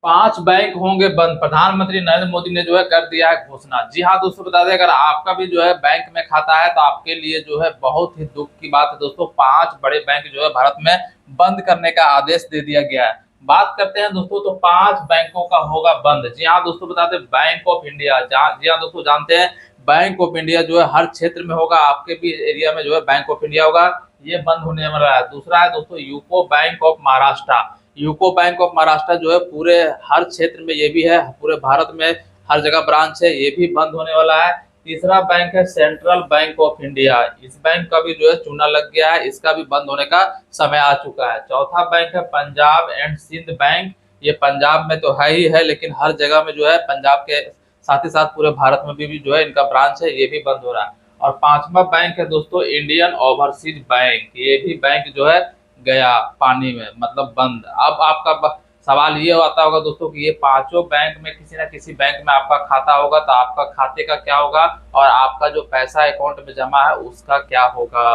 5 bank होंगे बंद। प्रधानमंत्री नरेंद्र मोदी ने जो है कर दिया है घोषणा। जी हाँ दोस्तों, बता दें अगर आपका भी जो है बैंक में खाता है तो आपके लिए जो है बहुत ही दुख की बात है दोस्तों। 5 बड़े बैंक जो है भारत में बंद करने का आदेश दे दिया गया है। बात करते हैं दोस्तों, तो 5 बैंकों का होगा बंद। जी हाँ दोस्तों, बता दें बैंक ऑफ इंडिया, जी हाँ दोस्तों, जानते हैं बैंक ऑफ इंडिया जो है हर क्षेत्र में होगा। आपके भी एरिया में जो है बैंक ऑफ इंडिया होगा, ये बंद होने वाला है। दूसरा है दोस्तों UCO bank of Maharashtra. UCO bank of Maharashtra जो है पूरे हर क्षेत्र में, ये भी है पूरे भारत में हर जगह ब्रांच है, ये भी बंद होने वाला है। तीसरा बैंक है सेंट्रल बैंक ऑफ इंडिया। इस बैंक का भी जो है चूना लग गया है, इसका भी बंद होने का समय आ चुका है। चौथा बैंक है पंजाब एंड सिंध बैंक। ये पंजाब में तो है ही है, लेकिन हर जगह में जो है पंजाब के साथ ही साथ पूरे भारत में भी जो है इनका ब्रांच है, ये भी बंद हो रहा है। और पांचवा बैंक है दोस्तों इंडियन ओवरसीज बैंक। ये भी बैंक जो है गया पानी में, मतलब बंद। अब आपका सवाल ये आता होगा दोस्तों कि ये पांचों बैंक में किसी ना किसी बैंक में आपका खाता होगा, तो आपका खाते का क्या होगा और आपका जो पैसा अकाउंट में जमा है उसका क्या होगा।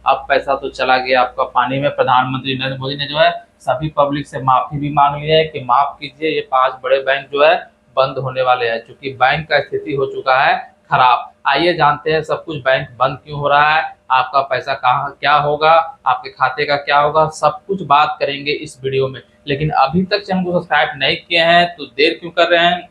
अब पैसा तो चला गया आपका पानी में। प्रधानमंत्री नरेंद्र मोदी ने जो है सभी पब्लिक से माफी भी मांग लिया है कि माफ कीजिए, ये 5 बड़े बैंक जो है बंद होने वाले हैं, क्योंकि बैंक का स्थिति हो चुका है खराब। आइए जानते हैं सब कुछ बैंक बंद क्यों हो रहा है, आपका पैसा कहाँ क्या होगा, आपके खाते का क्या होगा, सब कुछ बात करेंगे इस वीडियो में। लेकिन अभी तक चैनल को सब्सक्राइब नहीं किए हैं तो देर क्यों कर रहे हैं,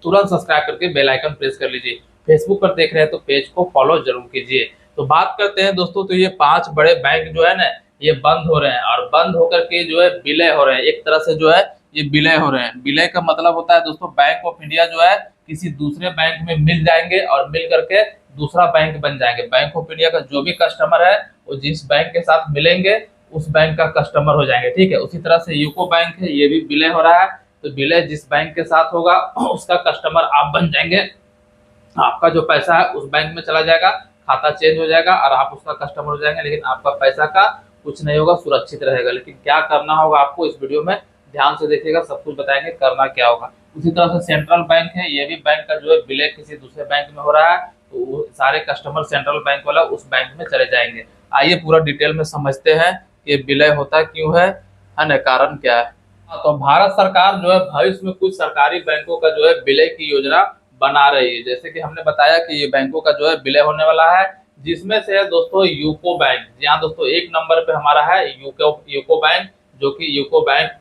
तुरंत सब्सक्राइब करके बेल आइकन प्रेस कर लीजिए। फेसबुक पर देख रहे हैं तो पेज को फॉलो जरूर कीजिए। तो बात करते हैं दोस्तों, तो ये 5 बड़े बैंक जो है ना ये बंद हो रहे हैं, और बंद होकर के जो है विलय हो रहे हैं। एक तरह से जो है ये विलय हो रहे हैं। विलय का मतलब होता है दोस्तों बैंक ऑफ इंडिया जो है किसी दूसरे बैंक में मिल जाएंगे और मिल करके दूसरा बैंक बन जाएंगे। बैंक ऑफ इंडिया का जो भी कस्टमर है वो जिस बैंक के साथ मिलेंगे उस बैंक का कस्टमर हो जाएंगे, ठीक है। उसी तरह से यूको बैंक है, ये भी विलय हो रहा है। तो विलय जिस बैंक के साथ होगा उसका कस्टमर आप बन जाएंगे, आपका जो पैसा है उस बैंक में चला जाएगा, खाता चेंज हो जाएगा और आप उसका कस्टमर हो जाएंगे, लेकिन आपका पैसा का कुछ नहीं होगा, सुरक्षित रहेगा। लेकिन क्या करना होगा आपको इस वीडियो में ध्यान से देखिएगा, सब कुछ बताएंगे करना क्या होगा। उसी तरह से सेंट्रल बैंक है, ये भी बैंक का जो है विलय किसी दूसरे बैंक में हो रहा है, तो सारे कस्टमर सेंट्रल बैंक वाला उस बैंक में चले जाएंगे। आइए पूरा डिटेल में समझते हैं कि विलय होता क्यों है ना, कारण क्या है। तो भारत सरकार जो है भविष्य में कुछ सरकारी बैंकों का जो है विलय की योजना बना रही है। जैसे कि हमने बताया कि ये बैंकों का जो है विलय होने वाला है, जिसमें से है दोस्तों यूको बैंक। जी हाँ दोस्तों, 1 नंबर पे हमारा है यूको बैंक, जो कि यूको बैंक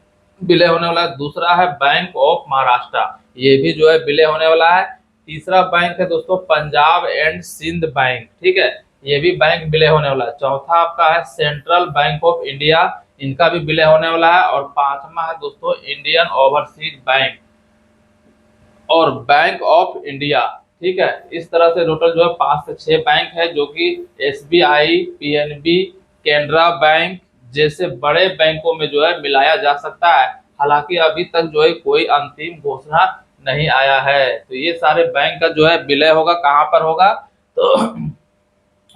विलय होने वाला है। दूसरा है बैंक ऑफ महाराष्ट्र, ये भी जो है विलय होने वाला है। तीसरा बैंक है दोस्तों पंजाब एंड सिंध बैंक, ठीक है, ये भी बैंक विलय होने वाला है। चौथा आपका है सेंट्रल बैंक ऑफ इंडिया, इनका भी विलय होने वाला है। और पांचवा है दोस्तों इंडियन ओवरसीज बैंक और बैंक ऑफ इंडिया, ठीक है। इस तरह से टोटल जो है 5 से 6 बैंक है, जो कि एसबीआई, पीएनबी, कैनरा बैंक जैसे बड़े बैंकों में जो है मिलाया जा सकता है। हालांकि अभी तक जो है कोई अंतिम घोषणा नहीं आया है। तो ये सारे बैंक का जो है विलय होगा, कहाँ पर होगा, तो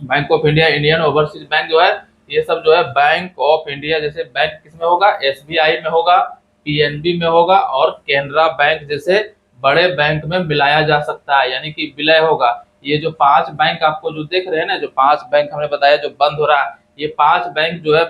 bank of India, Indian overseas bank जो है ये सब जो है बैंक ऑफ इंडिया जैसे बैंक किसमें होगा, एसबीआई में होगा, पीएनबी में होगा और कैनरा बैंक जैसे बड़े बैंक में मिलाया जा सकता है, यानी कि विलय होगा। ये जो 5 बैंक आपको जो देख रहे हैं ना, जो 5 बैंक हमने बताया जो बंद हो रहा है, ये 5 बैंक जो है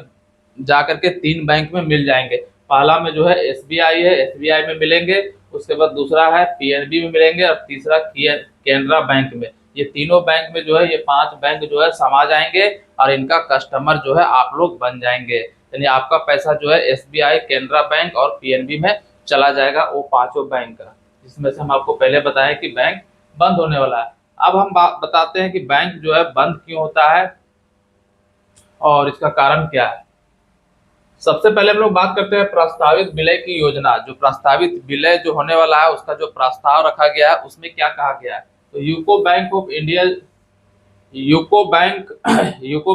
जाकर के 3 बैंक में मिल जाएंगे। पहला में जो है एसबीआई है, एसबीआई में मिलेंगे। उसके बाद दूसरा है पीएनबी में मिलेंगे और तीसरा कैनरा बैंक में। ये तीनों बैंक में जो है ये 5 बैंक जो है समा जाएंगे और इनका कस्टमर जो है आप लोग बन जाएंगे। यानी आपका पैसा जो है एसबीआई, कैनरा बैंक और पीएनबी में चला जाएगा, वो 5 बैंक का, जिसमें से हम आपको पहले बताएं कि बैंक बंद होने वाला है। अब हम बताते हैं कि बैंक जो है बंद क्यों होता है और इसका कारण क्या है। सबसे पहले हम लोग बात करते हैं प्रस्तावित विलय की योजना। जो प्रस्तावित विलय जो होने वाला है उसका जो प्रस्ताव रखा गया है उसमें क्या कहा गया है, तो UCO bank of India, UCO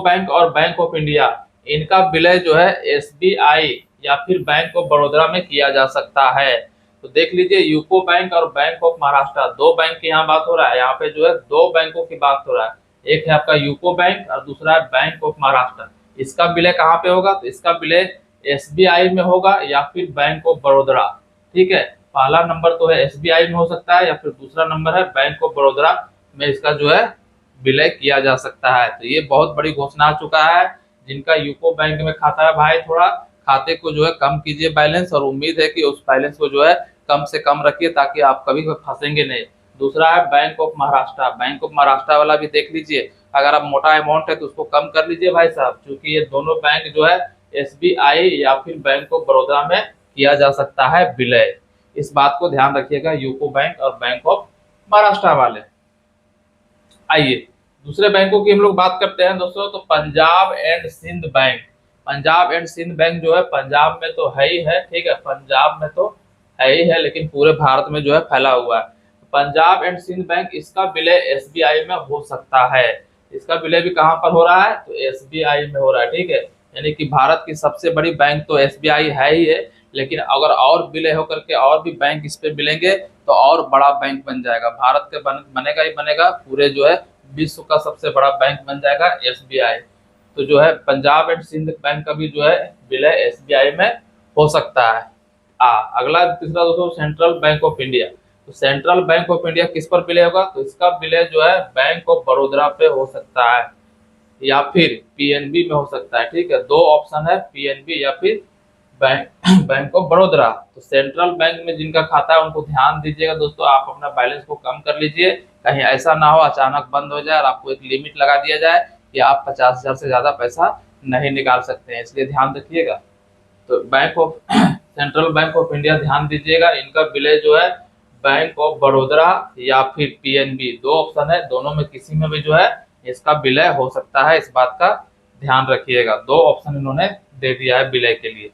bank और बैंक ऑफ इंडिया, इनका विलय जो है एसबीआई या फिर बैंक ऑफ बड़ौदा में किया जा सकता है। तो देख लीजिए यूको बैंक और बैंक ऑफ महाराष्ट्र, 2 बैंक की यहाँ बात हो रहा है। यहाँ पे जो है 2 बैंकों की बात हो रहा है, एक है आपका यूको बैंक और दूसरा है बैंक ऑफ महाराष्ट्र। इसका विलय कहाँ पे होगा, तो इसका विलय एसबीआई में होगा या फिर बैंक ऑफ बड़ौदा, ठीक है। पहला नंबर तो है एसबीआई में हो सकता है या फिर दूसरा नंबर है बैंक ऑफ बड़ौदा में इसका जो है विलय किया जा सकता है। तो ये बहुत बड़ी घोषणा आ चुका है। जिनका यूको बैंक में खाता है भाई, थोड़ा खाते को जो है कम कीजिए बैलेंस, और उम्मीद है कि उस बैलेंस को जो है कम से कम रखिए ताकि आप कभी फंसेंगे नहीं। दूसरा है bank of Maharashtra. Bank of Maharashtra वाला भी देख लीजिए, अगर आप मोटा अमाउंट है तो उसको कम कर लीजिए भाई साहब, क्योंकि ये दोनों बैंक जो है एसबीआई या फिर बैंक ऑफ बड़ौदा में किया जा सकता है विलय। इस बात को ध्यान रखिएगा, यूको बैंक और बैंक ऑफ महाराष्ट्र वाले। आइए दूसरे बैंकों की हम लोग बात करते हैं दोस्तों, तो Punjab and Sind Bank. Punjab and Sind Bank जो है पंजाब में तो है ही है, ठीक है, पंजाब में तो है ही है, लेकिन पूरे भारत में जो है फैला हुआ है। पंजाब एंड सिंध बैंक, इसका विलय एसबीआई में हो सकता है। इसका विलय भी कहाँ पर हो रहा है, तो एसबीआई में हो रहा है, ठीक है। यानी कि भारत की सबसे बड़ी बैंक तो एसबीआई है ही है, लेकिन अगर और विलय होकर के और भी बैंक इस पे मिलेंगे तो और बड़ा बैंक बन जाएगा, भारत के बनेगा ही बनेगा, पूरे जो है विश्व का सबसे बड़ा बैंक बन जाएगा एसबीआई। तो जो है पंजाब एंड सिंध बैंक का भी जो है विलय एसबीआई में हो सकता है। अगला तीसरा दोस्तों सेंट्रल बैंक ऑफ इंडिया। तो सेंट्रल बैंक ऑफ इंडिया किस पर विलय होगा, तो इसका विलय जो है बैंक ऑफ बड़ौदा पे हो सकता है या फिर पीएनबी में हो सकता है, ठीक है। दो ऑप्शन है, पीएनबी या फिर बैंक ऑफ बड़ौदा। तो सेंट्रल बैंक में जिनका खाता है उनको ध्यान दीजिएगा दोस्तों, आप अपना बैलेंस को कम कर लीजिए, कहीं ऐसा ना हो अचानक बंद हो जाए और आपको एक लिमिट लगा दिया जाए कि आप 50,000 से ज्यादा पैसा नहीं निकाल सकते हैं, इसलिए ध्यान रखिएगा। तो bank of central bank of India ध्यान दीजिएगा, इनका विलय जो है बैंक ऑफ बड़ौदा या फिर पीएनबी, दो ऑप्शन है, दोनों में किसी में भी जो है इसका विलय हो सकता है, इस बात का ध्यान रखिएगा। दो ऑप्शन इन्होंने दे दिया है विलय के लिए।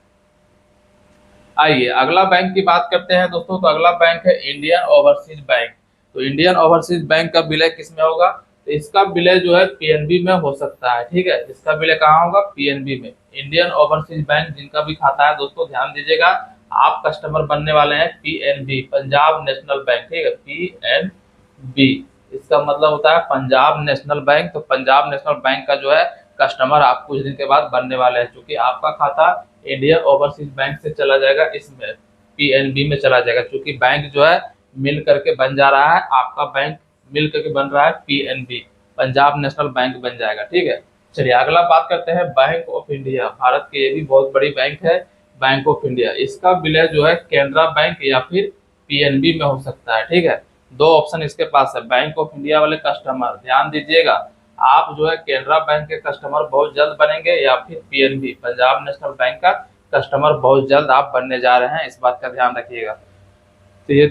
आइए अगला बैंक की बात करते हैं दोस्तों, तो अगला बैंक है इंडियन ओवरसीज बैंक। तो इंडियन ओवरसीज बैंक का विलय किस में होगा, तो इसका विलय जो है पीएनबी में हो सकता है, ठीक है। इसका विलय कहाँ होगा, पीएनबी में। इंडियन ओवरसीज बैंक जिनका भी खाता है दोस्तों ध्यान दीजिएगा, आप कस्टमर बनने वाले हैं पीएनबी, पंजाब नेशनल बैंक, ठीक है, पीएनबी। इसका मतलब होता है पंजाब नेशनल बैंक। तो पंजाब नेशनल बैंक का जो है कस्टमर आप कुछ दिन के बाद बनने वाले हैं, क्योंकि आपका खाता इंडियन ओवरसीज बैंक से चला जाएगा, इसमें पीएनबी में चला जाएगा, क्योंकि बैंक जो है मिल करके बन जा रहा है, आपका बैंक मिल करके बन रहा है पीएनबी, पंजाब नेशनल बैंक बन जाएगा, ठीक है। चलिए अगला बात करते हैं बैंक ऑफ इंडिया। भारत की ये भी बहुत बड़ी बैंक है बैंक ऑफ इंडिया। इसका विलय जो है केनरा बैंक या फिर पीएनबी में हो सकता है, ठीक है। दो ऑप्शन इसके पास है। बैंक ऑफ इंडिया वाले कस्टमर ध्यान दीजिएगा, आप जो है केनरा बैंक के कस्टमर बहुत जल्द बनेंगे या फिर पीएनबी पंजाब नेशनल बैंक का कस्टमर बहुत जल्द आप बनने जा रहे हैं, इस बात का ध्यान रखिएगा। तो ये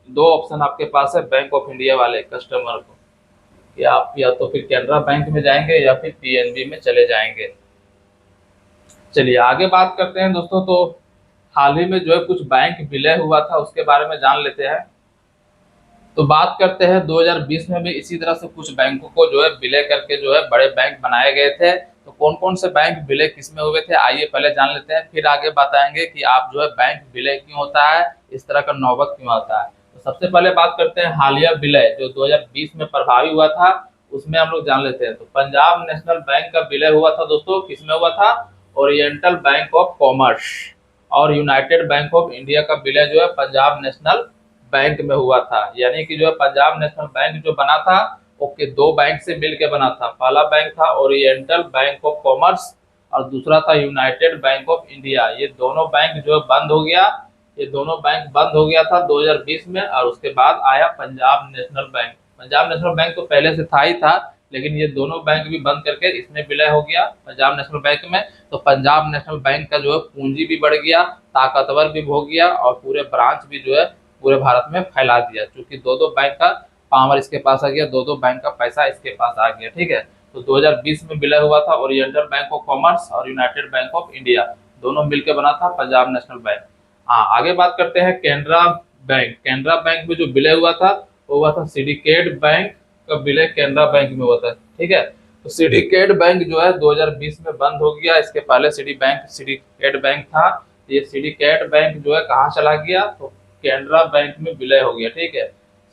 दो ऑप्शन आपके पास है बैंक ऑफ इंडिया वाले कस्टमर को, कि आप या तो फिर केनरा बैंक में जाएंगे या फिर पीएनबी में चले जाएंगे। चलिए आगे बात करते हैं दोस्तों, तो हाल ही में जो है कुछ बैंक विलय हुआ था उसके बारे में जान लेते हैं। तो बात करते हैं 2020 में भी इसी तरह से कुछ बैंकों को जो है विलय करके जो है बड़े बैंक बनाए गए थे। तो कौन कौन से बैंक विलय किस में हुए थे, आइए पहले जान लेते हैं, फिर आगे बताएंगे कि आप जो है बैंक विलय क्यों होता है, इस तरह का नौबत क्यों आता है। तो सबसे पहले बात करते हैं हालिया विलय जो 2020 में प्रभावी हुआ था, उसमें हम लोग जान लेते हैं। तो पंजाब नेशनल बैंक का विलय हुआ था दोस्तों, किसमें हुआ था, ओरिएंटल बैंक ऑफ कॉमर्स और यूनाइटेड बैंक ऑफ इंडिया का विलय जो है पंजाब नेशनल बैंक में हुआ था। यानी कि जो है पंजाब नेशनल बैंक जो बना था वो दो बैंक से मिलकर बना था। पहला बैंक था ओरिएंटल बैंक ऑफ कॉमर्स और दूसरा था यूनाइटेड बैंक ऑफ इंडिया। ये दोनों बैंक जो है बंद हो गया, ये दोनों बैंक बंद हो गया था 2020 में, और उसके बाद आया Punjab national bank. Punjab national bank तो पहले से था ही था, लेकिन ये दोनों बैंक भी बंद करके इसमें विलय हो गया पंजाब नेशनल बैंक में। तो पंजाब नेशनल बैंक का जो है पूंजी भी बढ़ गया, ताकतवर भी हो गया और पूरे ब्रांच भी जो है पूरे भारत में फैला दिया, क्योंकि दो दो बैंक का पावर इसके पास आ गया, दो दो बैंक का पैसा इसके पास आ गया, ठीक है। तो 2020 में विलय हुआ था ओरिएंटल बैंक ऑफ कॉमर्स और यूनाइटेड बैंक ऑफ इंडिया, दोनों मिलकर बना था पंजाब नेशनल बैंक। आगे बात करते हैं कैनरा बैंक। कैनरा बैंक में जो विलय हुआ था वो हुआ था सिंडिकेट बैंक का विलय कैनरा बैंक में हुआ था, ठीक है। तो सिंडिकेट बैंक जो है 2020 में बंद हो गया, इसके पहले सिंडिकेट बैंक था। ये सिंडिकेट बैंक जो है कहाँ चला गया, तो कैनरा बैंक में विलय हो गया, ठीक है।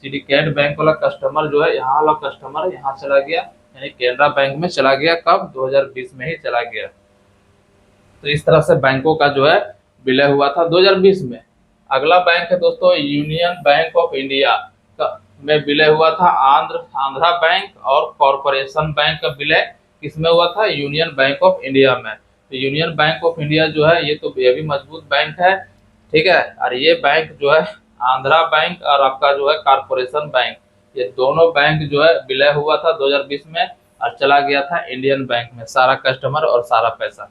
सिंडिकेट बैंक वाला कस्टमर जो है यहाँ वाला कस्टमर यहाँ चला गया, यानी कैनरा बैंक में चला गया, कब, 2020 में ही चला गया। तो इस तरह से बैंकों का जो है विलय हुआ था 2020 में। अगला बैंक है दोस्तों यूनियन बैंक ऑफ इंडिया में विलय हुआ था आंध्रा बैंक और कॉरपोरेशन बैंक का विलय किसमें हुआ था, यूनियन बैंक ऑफ इंडिया में। तो यूनियन बैंक ऑफ इंडिया जो है ये भी मजबूत बैंक है, ठीक है। और ये बैंक जो है आंध्रा बैंक और आपका जो है कारपोरेशन बैंक, ये दोनों बैंक जो है विलय हुआ था 2020 में और चला गया था इंडियन बैंक में सारा कस्टमर और सारा पैसा।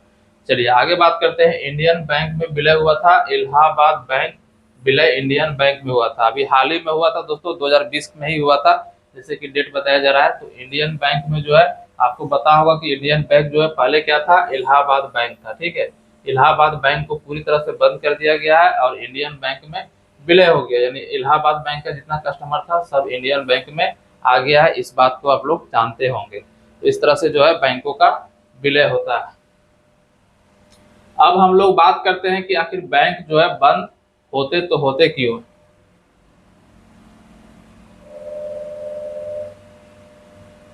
चलिए आगे बात करते हैं। इंडियन बैंक में विलय हुआ था इलाहाबाद बैंक, विलय इंडियन बैंक में हुआ था, अभी हाल ही में हुआ था दोस्तों, 2020 में ही हुआ था, जैसे कि डेट बताया जा रहा है। तो इंडियन बैंक में जो है आपको पता होगा कि इंडियन बैंक जो है पहले क्या था, इलाहाबाद बैंक था, ठीक है। इलाहाबाद बैंक को पूरी तरह से बंद कर दिया गया है और इंडियन बैंक में विलय हो गया, यानी इलाहाबाद बैंक का जितना कस्टमर था सब इंडियन बैंक में आ गया है। इस बात को आप लोग जानते होंगे। तो इस तरह से जो है बैंकों का विलय होता है। अब हम लोग बात करते हैं कि आखिर बैंक जो है बंद होते तो होते क्यों।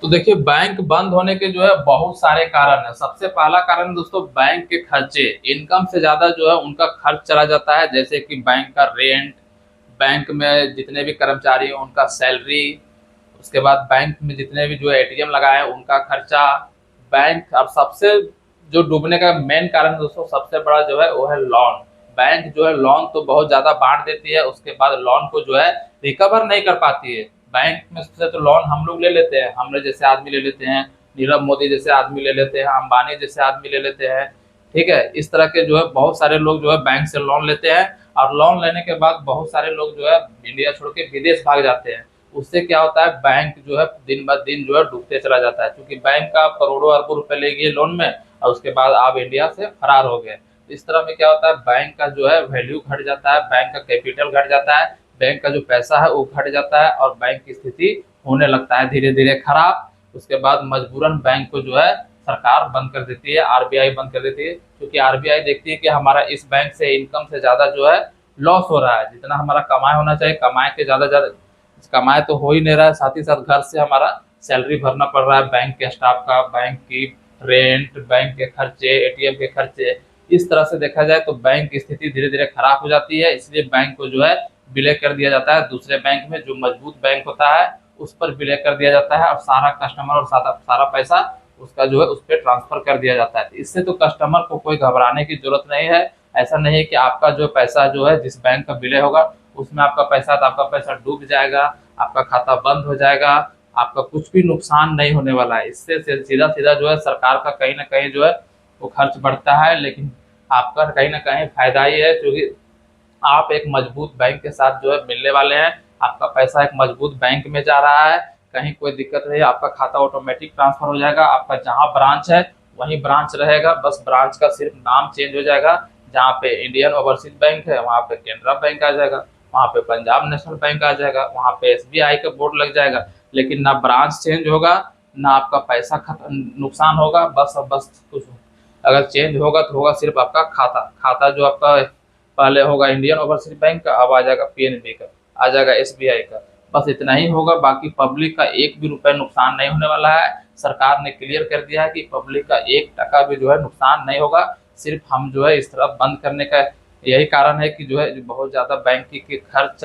तो देखिए बैंक बंद होने के जो है बहुत सारे कारण है। सबसे पहला कारण दोस्तों बैंक के खर्चे, इनकम से ज्यादा जो है उनका खर्च चला जाता है, जैसे कि बैंक का रेंट, बैंक में जितने भी कर्मचारी हैं उनका सैलरी, उसके बाद बैंक में जितने भी जो एटीएम लगाए हैं उनका खर्चा, बैंक। अब सबसे जो डूबने का मेन कारण दोस्तों सबसे बड़ा जो है वो है लोन। बैंक जो है लोन तो बहुत ज्यादा बांट देती है, उसके बाद लोन को जो है रिकवर नहीं कर पाती है। बैंक में से तो लोन हम लोग ले लेते हैं, हमने जैसे आदमी ले लेते हैं, नीरव मोदी जैसे आदमी ले लेते हैं, अंबानी जैसे आदमी ले लेते हैं, ठीक है। इस तरह के जो है बहुत सारे लोग जो है बैंक से लोन लेते हैं और लोन लेने के बाद बहुत सारे लोग जो है इंडिया छोड़ के विदेश भाग जाते हैं। उससे क्या होता है बैंक जो है दिन ब दिन जो है डूबते चला जाता है, क्योंकि बैंक का करोड़ों अरबों रुपए ले गए लोन में और उसके बाद आप इंडिया से फरार हो गए। इस तरह में क्या होता है बैंक का जो है वैल्यू घट जाता है, बैंक का कैपिटल घट जाता है, बैंक का जो पैसा है वो घट जाता है और बैंक की स्थिति होने लगता है धीरे धीरे खराब। उसके बाद मजबूरन बैंक को जो है सरकार बंद कर देती है, आरबीआई बंद कर देती है, क्योंकि आरबीआई देखती है कि हमारा इस बैंक से इनकम से ज्यादा जो है लॉस हो रहा है, जितना हमारा कमाई होना चाहिए कमाए के ज्यादा ज्यादा कमाए तो हो ही नहीं रहा है, साथ ही साथ घर से हमारा सैलरी भरना पड़ रहा है, बैंक के स्टाफ का, बैंक की रेंट, बैंक के खर्चे, एटीएम के खर्चे। इस तरह से देखा जाए तो बैंक की स्थिति धीरे धीरे खराब हो जाती है, इसलिए बैंक को जो है विलय कर दिया जाता है दूसरे बैंक में, जो मजबूत बैंक होता है उस पर विलय कर दिया जाता है और सारा कस्टमर और सारा पैसा उसका जो है उस पर ट्रांसफर कर दिया जाता है। इससे तो कस्टमर को कोई घबराने की जरूरत नहीं है। ऐसा नहीं है कि आपका जो पैसा जो है जिस बैंक का विलय होगा उसमें आपका पैसा डूब जाएगा, आपका खाता बंद हो जाएगा, आपका कुछ भी नुकसान नहीं होने वाला है। इससे सीधा सीधा जो है सरकार का कहीं ना कहीं जो है वो खर्च बढ़ता है, लेकिन आपका कहीं ना कहीं फायदा ही है, क्योंकि आप एक मजबूत बैंक के साथ जो है मिलने वाले हैं, आपका पैसा एक मजबूत बैंक में जा रहा है, कहीं कोई दिक्कत नहीं, आपका खाता ऑटोमेटिक ट्रांसफर हो जाएगा, आपका जहां ब्रांच है वहीं ब्रांच रहेगा, बस ब्रांच का सिर्फ नाम चेंज हो जाएगा। जहाँ पे इंडियन ओवरसीज बैंक है वहाँ पे कैनरा बैंक आ जाएगा, वहाँ पे पंजाब नेशनल बैंक आ जाएगा, वहाँ पे एसबीआई का बोर्ड लग जाएगा, लेकिन ना ब्रांच चेंज होगा ना आपका पैसा नुकसान होगा। बस कुछ अगर चेंज होगा तो होगा सिर्फ आपका खाता जो आपका पहले होगा इंडियन ओवरसीज बैंक का, अब आ जाएगा पीएनबी का, आ जाएगा एसबीआई का, बस इतना ही होगा। बाकी पब्लिक का एक भी रुपए नुकसान नहीं होने वाला है। सरकार ने क्लियर कर दिया है कि पब्लिक का 1 टका भी जो है नुकसान नहीं होगा। सिर्फ हम जो है इस तरह बंद करने का यही कारण है कि जो है बहुत ज्यादा बैंक की खर्च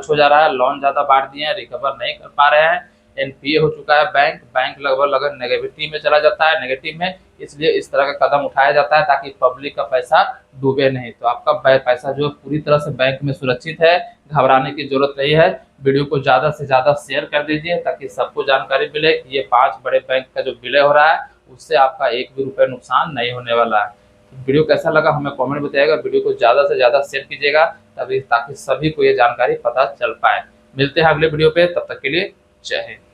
हो जा रहा है, लोन ज्यादा बांट दिए हैं, रिकवर नहीं कर पा रहे हैं, एनपीए हो चुका है बैंक लगभग नेगेटिव में चला जाता है, नेगेटिव में। इसलिए इस तरह का कदम उठाया जाता है ताकि पब्लिक का पैसा डूबे नहीं। तो आपका पैसा जो है पूरी तरह से बैंक में सुरक्षित है, घबराने की जरूरत नहीं है। वीडियो को ज्यादा से ज्यादा शेयर कर दीजिए ताकि सबको जानकारी मिले कि ये 5 बड़े बैंक का जो विलय हो रहा है उससे आपका 1 भी रुपये नुकसान नहीं होने वाला है। वीडियो कैसा लगा हमें कमेंट बताइएगा, वीडियो को ज्यादा से ज्यादा शेयर कीजिएगा ताकि सभी को ये जानकारी पता चल पाए। मिलते हैं अगले वीडियो पे, तब तक के लिए जय हिंद।